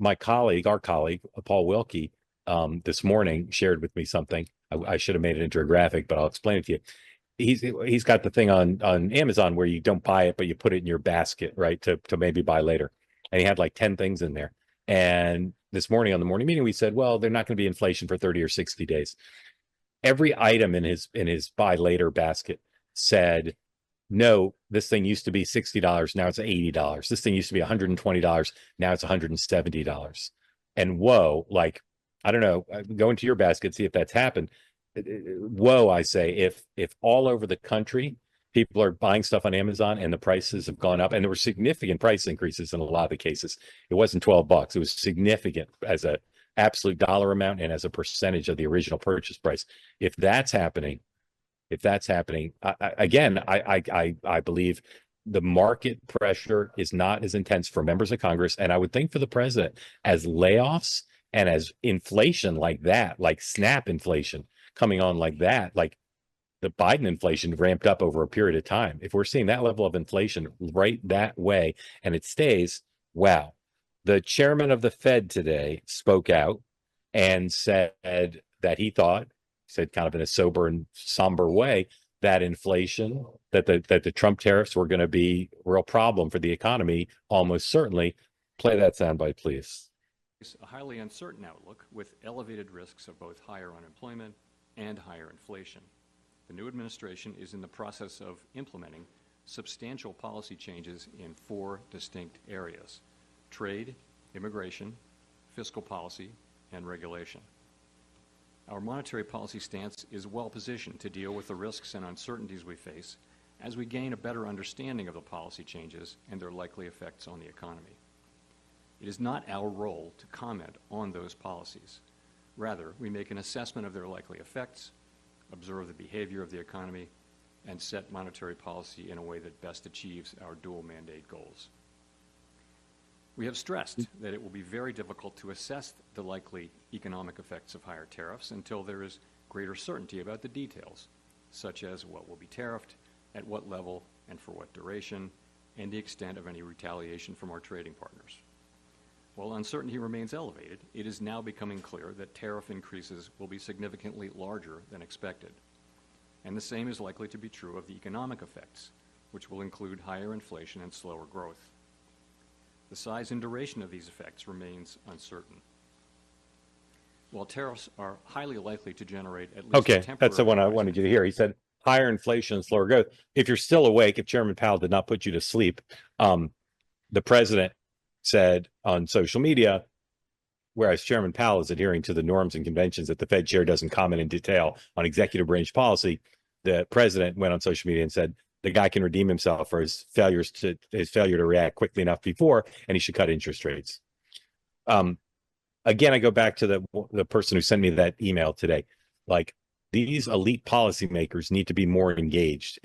my colleague, our colleague, Paul Wilkie, this morning shared with me something. I should have made it into a graphic, but I'll explain it to you. He's got the thing on Amazon where you don't buy it, but you put it in your basket, right? To maybe buy later. And he had like 10 things in there. And this morning on the morning meeting, we said, well, they're not going to be inflation for 30 or 60 days. Every item in his buy later basket said, no, this thing used to be $60. Now it's $80. This thing used to be $120. Now it's $170. And whoa, like, I don't know, go into your basket, see if that's happened. Whoa, I say, if all over the country, people are buying stuff on Amazon and the prices have gone up, and there were significant price increases in a lot of the cases. It wasn't $12. It was significant as a absolute dollar amount and as a percentage of the original purchase price. If that's happening, I believe the market pressure is not as intense for members of Congress, and I would think for the president, as layoffs and as inflation like that, like snap inflation coming on like that, like the Biden inflation ramped up over a period of time. If we're seeing that level of inflation right that way and it stays, wow. The chairman of the Fed today spoke out and said that he thought, said kind of in a sober and somber way, that inflation, that the Trump tariffs were going to be a real problem for the economy, almost certainly. Play that soundbite, please. A highly uncertain outlook with elevated risks of both higher unemployment and higher inflation. The new administration is in the process of implementing substantial policy changes in 4 distinct areas: trade, immigration, fiscal policy, and regulation. Our monetary policy stance is well positioned to deal with the risks and uncertainties we face as we gain a better understanding of the policy changes and their likely effects on the economy. It is not our role to comment on those policies. Rather, we make an assessment of their likely effects, observe the behavior of the economy, and set monetary policy in a way that best achieves our dual mandate goals. We have stressed that it will be very difficult to assess the likely economic effects of higher tariffs until there is greater certainty about the details, such as what will be tariffed, at what level, and for what duration, and the extent of any retaliation from our trading partners. While uncertainty remains elevated, it is now becoming clear that tariff increases will be significantly larger than expected. And the same is likely to be true of the economic effects, which will include higher inflation and slower growth. The size and duration of these effects remains uncertain. While tariffs are highly likely to generate at least Okay, that's the one I wanted you to hear. He said higher inflation and slower growth. If you're still awake, if Chairman Powell did not put you to sleep, the president said on social media, whereas Chairman Powell is adhering to the norms and conventions that the Fed chair doesn't comment in detail on executive branch policy, the president went on social media and said the guy can redeem himself for his failure to react quickly enough before, and he should cut interest rates. Again, I go back to the person who sent me that email today. Like, these elite policymakers need to be more engaged.